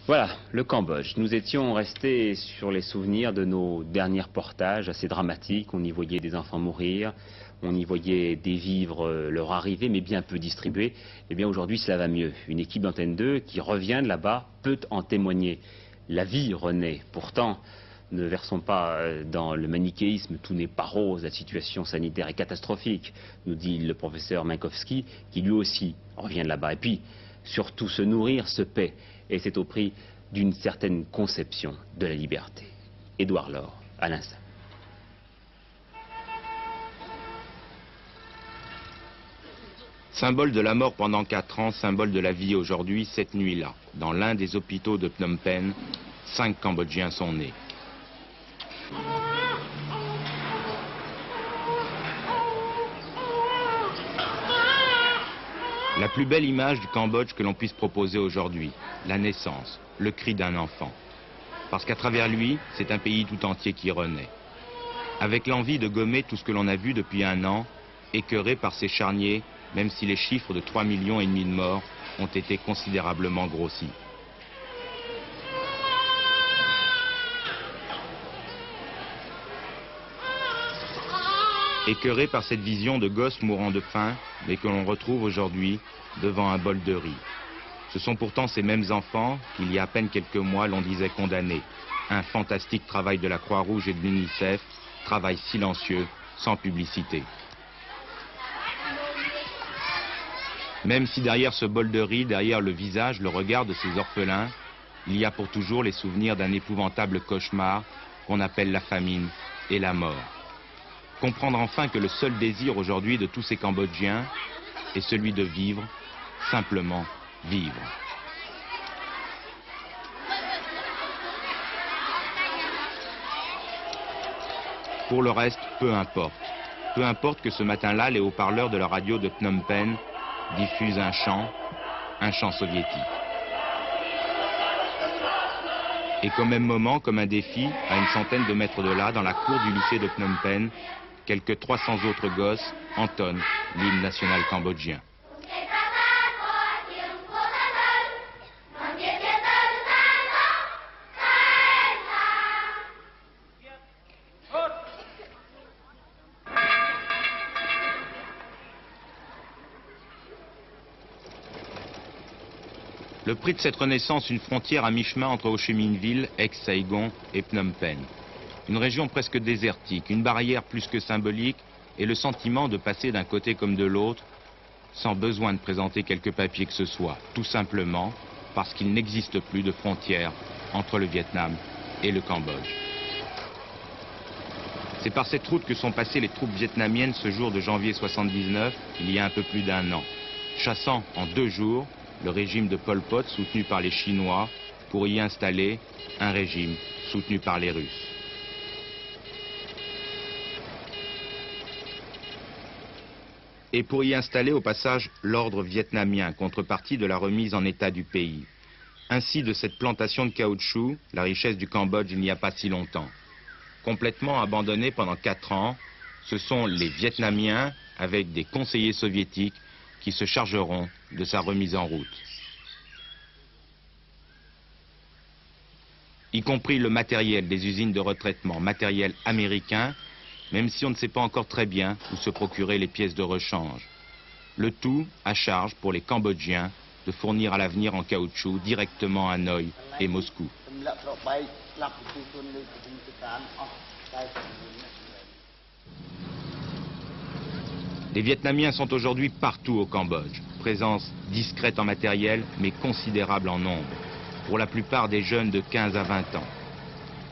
Voilà, le Cambodge. Nous étions restés sur les souvenirs de nos derniers reportages assez dramatiques. On y voyait des enfants mourir, on y voyait des vivres leur arriver, mais bien peu distribués. Eh bien aujourd'hui, cela va mieux. Une équipe d'Antenne 2 qui revient de là-bas peut en témoigner. La vie renaît. Pourtant, ne versons pas dans le manichéisme, tout n'est pas rose, la situation sanitaire est catastrophique, nous dit le professeur Minkowski, qui lui aussi revient de là-bas. Et puis, surtout, se nourrir se paie, et c'est au prix d'une certaine conception de la liberté. Édouard Laure, à l'instant. Symbole de la mort pendant 4 ans, symbole de la vie aujourd'hui, cette nuit-là, dans l'un des hôpitaux de Phnom Penh, 5 Cambodgiens sont nés. La plus belle image du Cambodge que l'on puisse proposer aujourd'hui, la naissance, le cri d'un enfant. Parce qu'à travers lui, c'est un pays tout entier qui renaît. Avec l'envie de gommer tout ce que l'on a vu depuis 1 an, écœuré par ces charniers, même si les chiffres de 3,5 millions de morts ont été considérablement grossis. Écœuré par cette vision de gosses mourant de faim, mais que l'on retrouve aujourd'hui devant un bol de riz. Ce sont pourtant ces mêmes enfants qu'il y a à peine quelques mois l'on disait condamnés. Un fantastique travail de la Croix-Rouge et de l'UNICEF, travail silencieux, sans publicité. Même si derrière ce bol de riz, derrière le visage, le regard de ces orphelins, il y a pour toujours les souvenirs d'un épouvantable cauchemar qu'on appelle la famine et la mort. Comprendre enfin que le seul désir aujourd'hui de tous ces Cambodgiens est celui de vivre, simplement vivre. Pour le reste, peu importe. Peu importe que ce matin-là, les haut-parleurs de la radio de Phnom Penh diffusent un chant soviétique. Et qu'au même moment, comme un défi, à une centaine de mètres de là, dans la cour du lycée de Phnom Penh, quelques 300 autres gosses entonnent l'hymne national cambodgien. Le prix de cette renaissance, une frontière à mi-chemin entre Ho Chi Minh Ville, ex-Saigon et Phnom Penh. Une région presque désertique, une barrière plus que symbolique et le sentiment de passer d'un côté comme de l'autre sans besoin de présenter quelques papiers que ce soit, tout simplement parce qu'il n'existe plus de frontière entre le Vietnam et le Cambodge. C'est par cette route que sont passées les troupes vietnamiennes ce jour de janvier 79, il y a un peu plus d'1 an, chassant en 2 jours le régime de Pol Pot soutenu par les Chinois pour y installer un régime soutenu par les Russes. Et pour y installer au passage l'ordre vietnamien, contrepartie de la remise en état du pays. Ainsi de cette plantation de caoutchouc, la richesse du Cambodge il n'y a pas si longtemps. Complètement abandonnée pendant 4 ans, ce sont les Vietnamiens, avec des conseillers soviétiques, qui se chargeront de sa remise en route. Y compris le matériel des usines de retraitement, matériel américain, même si on ne sait pas encore très bien où se procurer les pièces de rechange. Le tout à charge pour les Cambodgiens de fournir à l'avenir en caoutchouc directement à Hanoï et Moscou. Les Vietnamiens sont aujourd'hui partout au Cambodge. Présence discrète en matériel, mais considérable en nombre. Pour la plupart des jeunes de 15 à 20 ans.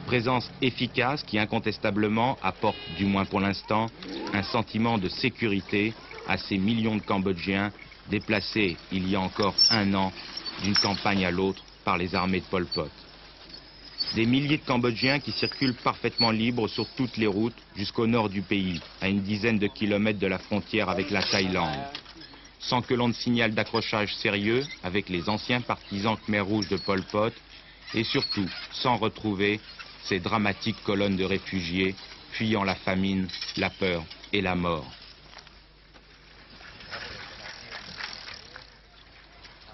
Présence efficace qui incontestablement apporte, du moins pour l'instant, un sentiment de sécurité à ces millions de Cambodgiens déplacés il y a encore 1 an d'une campagne à l'autre par les armées de Pol Pot. Des milliers de Cambodgiens qui circulent parfaitement libres sur toutes les routes jusqu'au nord du pays, à une dizaine de kilomètres de la frontière avec la Thaïlande, sans que l'on ne signale d'accrochage sérieux avec les anciens partisans Khmer Rouge de Pol Pot, et surtout sans retrouver ces dramatiques colonnes de réfugiés fuyant la famine, la peur et la mort.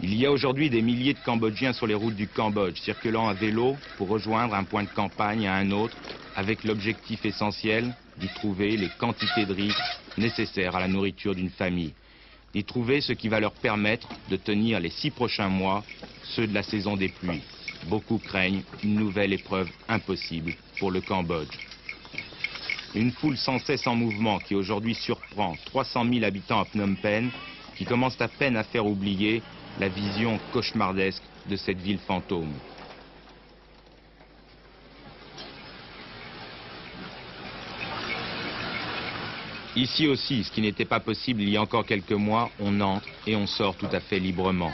Il y a aujourd'hui des milliers de Cambodgiens sur les routes du Cambodge, circulant à vélo pour rejoindre un point de campagne à un autre, avec l'objectif essentiel d'y trouver les quantités de riz nécessaires à la nourriture d'une famille, d'y trouver ce qui va leur permettre de tenir les 6 prochains mois, ceux de la saison des pluies. Beaucoup craignent une nouvelle épreuve impossible pour le Cambodge. Une foule sans cesse en mouvement qui aujourd'hui surprend 300 000 habitants à Phnom Penh, qui commencent à peine à faire oublier la vision cauchemardesque de cette ville fantôme. Ici aussi, ce qui n'était pas possible il y a encore quelques mois, on entre et on sort tout à fait librement.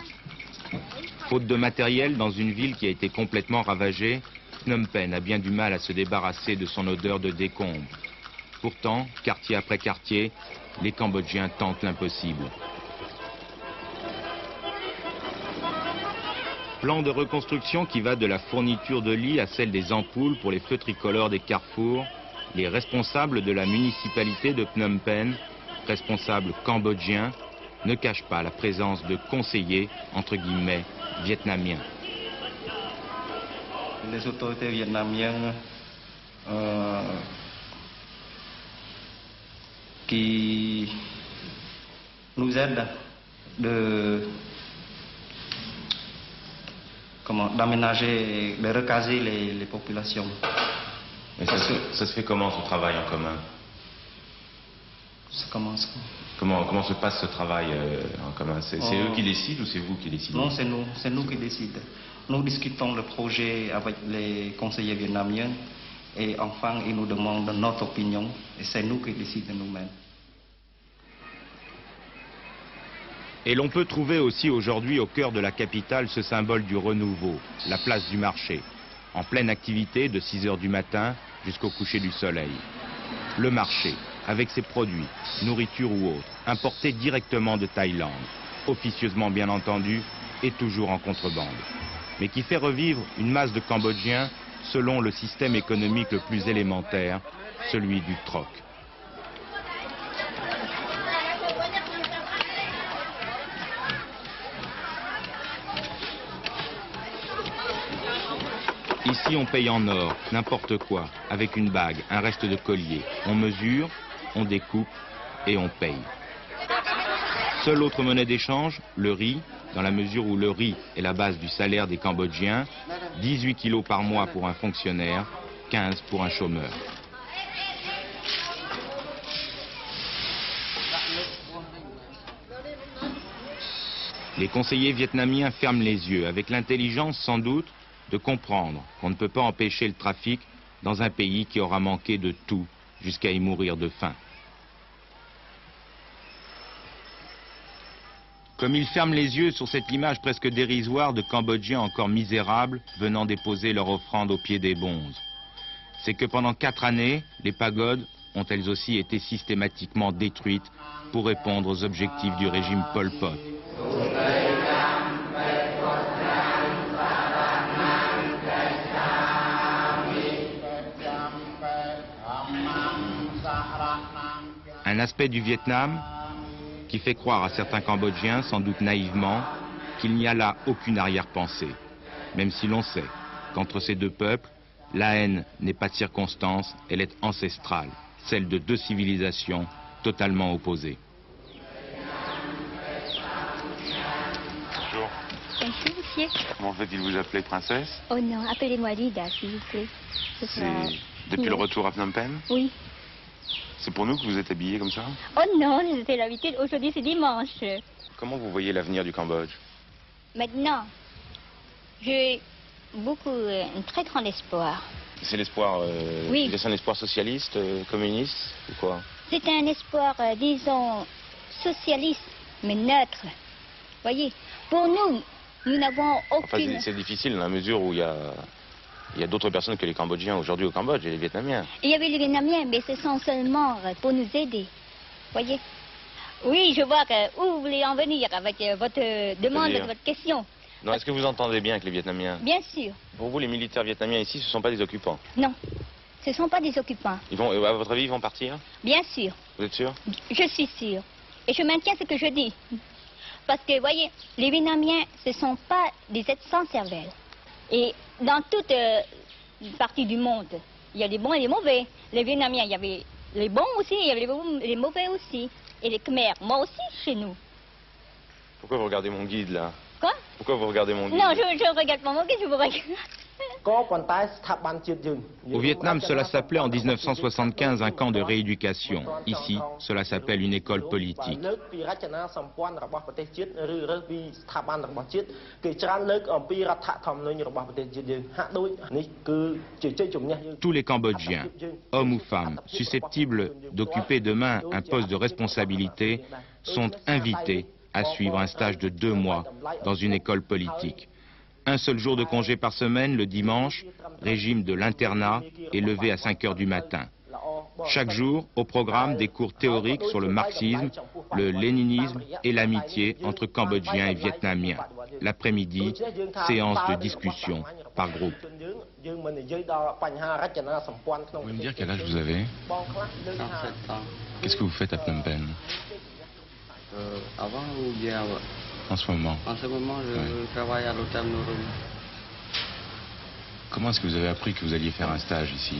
Faute de matériel, dans une ville qui a été complètement ravagée, Phnom Penh a bien du mal à se débarrasser de son odeur de décombres. Pourtant, quartier après quartier, les Cambodgiens tentent l'impossible. Plan de reconstruction qui va de la fourniture de lits à celle des ampoules pour les feux tricolores des carrefours. Les responsables de la municipalité de Phnom Penh, responsables cambodgiens, ne cachent pas la présence de conseillers, entre guillemets, vietnamiens. Les autorités vietnamiennes qui nous aident d'aménager, de recaser les populations. Mais ça se fait comment ce travail en commun? Ça commence. Comment se passe ce travail en commun? C'est eux qui décident ou c'est vous qui décidez? Non, c'est nous qui décidons. Nous discutons le projet avec les conseillers vietnamiens et enfin ils nous demandent notre opinion et c'est nous qui décidons nous-mêmes. Et l'on peut trouver aussi aujourd'hui au cœur de la capitale ce symbole du renouveau, la place du marché, en pleine activité de 6 h du matin jusqu'au coucher du soleil. Le marché, avec ses produits, nourriture ou autres, importés directement de Thaïlande, officieusement bien entendu et toujours en contrebande, mais qui fait revivre une masse de Cambodgiens selon le système économique le plus élémentaire, celui du troc. Ici, on paye en or, n'importe quoi, avec une bague, un reste de collier. On mesure, on découpe et on paye. Seule autre monnaie d'échange, le riz, dans la mesure où le riz est la base du salaire des Cambodgiens, 18 kilos par mois pour un fonctionnaire, 15 pour un chômeur. Les conseillers vietnamiens ferment les yeux, avec l'intelligence sans doute de comprendre qu'on ne peut pas empêcher le trafic dans un pays qui aura manqué de tout jusqu'à y mourir de faim. Comme ils ferment les yeux sur cette image presque dérisoire de Cambodgiens encore misérables venant déposer leur offrande au pied des bonzes, c'est que pendant 4 années, les pagodes ont elles aussi été systématiquement détruites pour répondre aux objectifs du régime Pol Pot. Un aspect du Vietnam qui fait croire à certains Cambodgiens, sans doute naïvement, qu'il n'y a là aucune arrière-pensée, même si l'on sait qu'entre ces deux peuples, la haine n'est pas de circonstance, elle est ancestrale, celle de 2 civilisations totalement opposées. Bonjour. Bonjour, monsieur. Comment fait-il vous appeler princesse? Oh non, appelez-moi Lida, s'il vous plaît. C'est depuis le retour à Phnom Penh? Oui. C'est pour nous que vous êtes habillée comme ça? Oh non, c'est l'habitude. Aujourd'hui, c'est dimanche. Comment vous voyez l'avenir du Cambodge? Maintenant, j'ai un très grand espoir. C'est l'espoir, oui. C'est un espoir socialiste, communiste ou quoi? C'est un espoir, disons, socialiste, mais neutre. Voyez, pour nous, nous n'avons aucune... Enfin, c'est difficile dans la mesure où il y a d'autres personnes que les Cambodgiens aujourd'hui au Cambodge et les Vietnamiens. Il y avait les Vietnamiens, mais ce sont seulement pour nous aider. Voyez? Oui, je vois que où vous voulez en venir avec votre demande, votre question. Non, est-ce que vous entendez bien avec les Vietnamiens? Bien sûr. Pour vous, les militaires vietnamiens ici, ce ne sont pas des occupants? Non, ce ne sont pas des occupants. Ils vont, à votre avis, ils vont partir? Bien sûr. Vous êtes sûr? Je suis sûre. Et je maintiens ce que je dis. Parce que, voyez, les Vietnamiens, ce ne sont pas des êtres sans cervelle. Et dans toute partie du monde, il y a des bons et des mauvais. Les Vietnamiens, il y avait les bons aussi, il y avait les mauvais aussi. Et les Khmers, moi aussi, chez nous. Pourquoi vous regardez mon guide là? Quoi? Pourquoi vous regardez mon guide? Non, je ne regarde pas mon guide, je vous regarde. Au Vietnam, cela s'appelait en 1975 un camp de rééducation. Ici, cela s'appelle une école politique. Tous les Cambodgiens, hommes ou femmes, susceptibles d'occuper demain un poste de responsabilité, sont invités à suivre un stage de 2 mois dans une école politique. Un seul jour de congé par semaine, le dimanche, régime de l'internat est levé à 5 heures du matin. Chaque jour, au programme, des cours théoriques sur le marxisme, le léninisme et l'amitié entre Cambodgiens et Vietnamiens. L'après-midi, séance de discussion par groupe. Vous pouvez me dire quel âge vous avez? 37 ans. Qu'est-ce que vous faites à Phnom Penh Avant ou bien en ce moment? En ce moment, je travaille à l'hôtel Norum. Comment est-ce que vous avez appris que vous alliez faire un stage ici?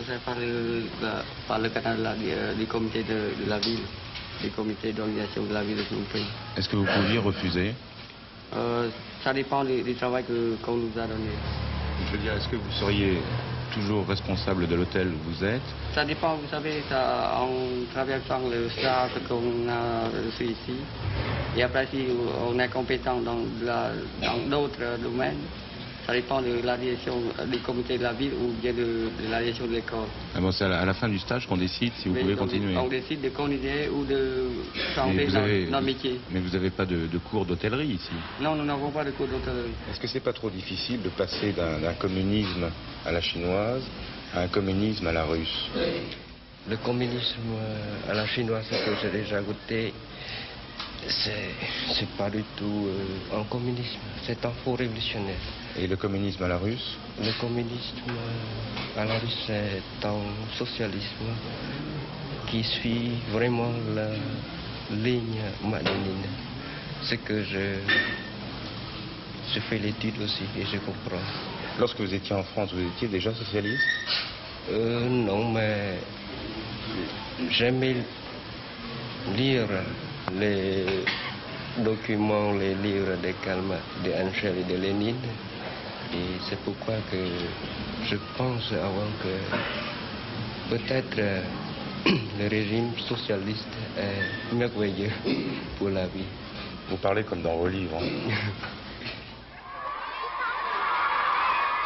C'est par le canal du comité de la ville, du comité d'organisation de la ville de Phnom Penh. Est-ce que vous pouviez refuser? Ça dépend du travail qu'on nous a donné. Je veux dire, est-ce que vous seriez toujours responsable de l'hôtel où vous êtes? Ça dépend, vous savez, en traversant le stage qu'on a reçu ici. Et après, si on est compétent dans d'autres domaines, ça dépend de la direction du comité de la ville ou bien de la direction de l'école. Ah bon, c'est à la fin du stage qu'on décide si vous pouvez continuer. On décide de continuer ou de changer dans notre métier. Mais vous n'avez pas de cours d'hôtellerie ici? Non, nous n'avons pas de cours d'hôtellerie. Est-ce que c'est pas trop difficile de passer d'un communisme à la chinoise à un communisme à la russe? Le communisme à la chinoise, ce que j'ai déjà goûté, c'est pas du tout un communisme, c'est un faux révolutionnaire. Et le communisme à la russe? Le communisme à la russe, c'est un socialisme qui suit vraiment la ligne Lénine. C'est que je fais l'étude aussi et je comprends. Lorsque vous étiez en France, vous étiez déjà socialiste? Non, mais j'aimais lire les documents, les livres de Angèle et de Lénine. Et c'est pourquoi que je pense avant que peut-être le régime socialiste est merveilleux pour la vie. Vous parlez comme dans vos livres.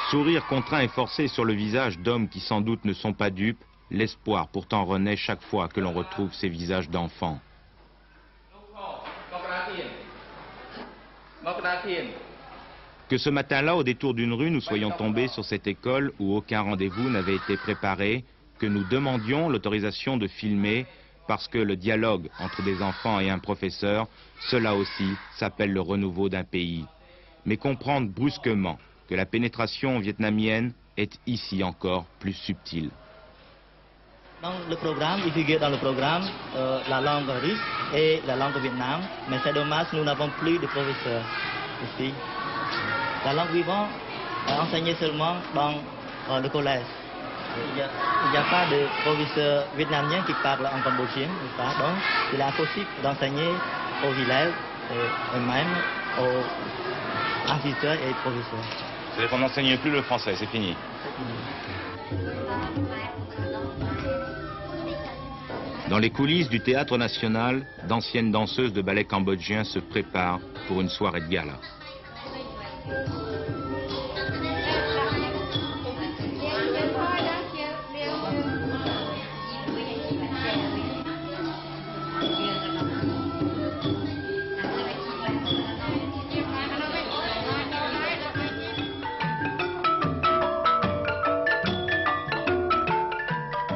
Sourire contraint et forcé sur le visage d'hommes qui sans doute ne sont pas dupes, l'espoir pourtant renaît chaque fois que l'on retrouve ces visages d'enfants. Que ce matin-là, au détour d'une rue, nous soyons tombés sur cette école où aucun rendez-vous n'avait été préparé, que nous demandions l'autorisation de filmer parce que le dialogue entre des enfants et un professeur, cela aussi s'appelle le renouveau d'un pays. Mais comprendre brusquement que la pénétration vietnamienne est ici encore plus subtile. Dans le programme, il figure dans le programme la langue russe et la langue vietnam, mais c'est dommage, nous n'avons plus de professeurs ici. La langue vivante est enseignée seulement dans le collège. Il n'y a pas de professeur vietnamien qui parle en cambodgien, donc il est impossible d'enseigner au village et même aux instituteurs et professeurs. C'est-à-dire qu'on n'enseigne plus le français, c'est fini. Dans les coulisses du Théâtre National, d'anciennes danseuses de ballet cambodgien se préparent pour une soirée de gala.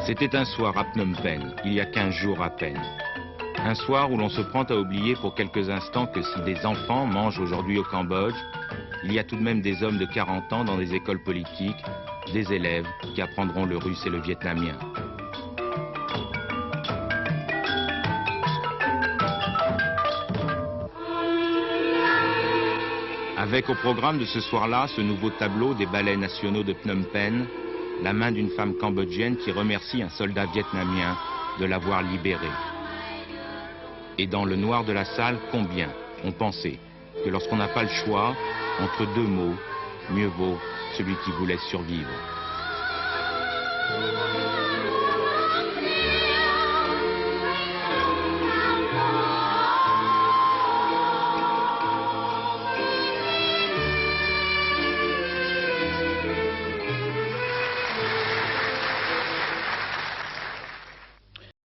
C'était un soir à Phnom Penh, il y a 15 jours à peine. Un soir où l'on se prend à oublier pour quelques instants que si des enfants mangent aujourd'hui au Cambodge, il y a tout de même des hommes de 40 ans dans des écoles politiques, des élèves qui apprendront le russe et le vietnamien. Avec au programme de ce soir-là ce nouveau tableau des ballets nationaux de Phnom Penh, la main d'une femme cambodgienne qui remercie un soldat vietnamien de l'avoir libéré. Et dans le noir de la salle, combien ont pensé que lorsqu'on n'a pas le choix, entre deux mots, mieux vaut celui qui voulait survivre.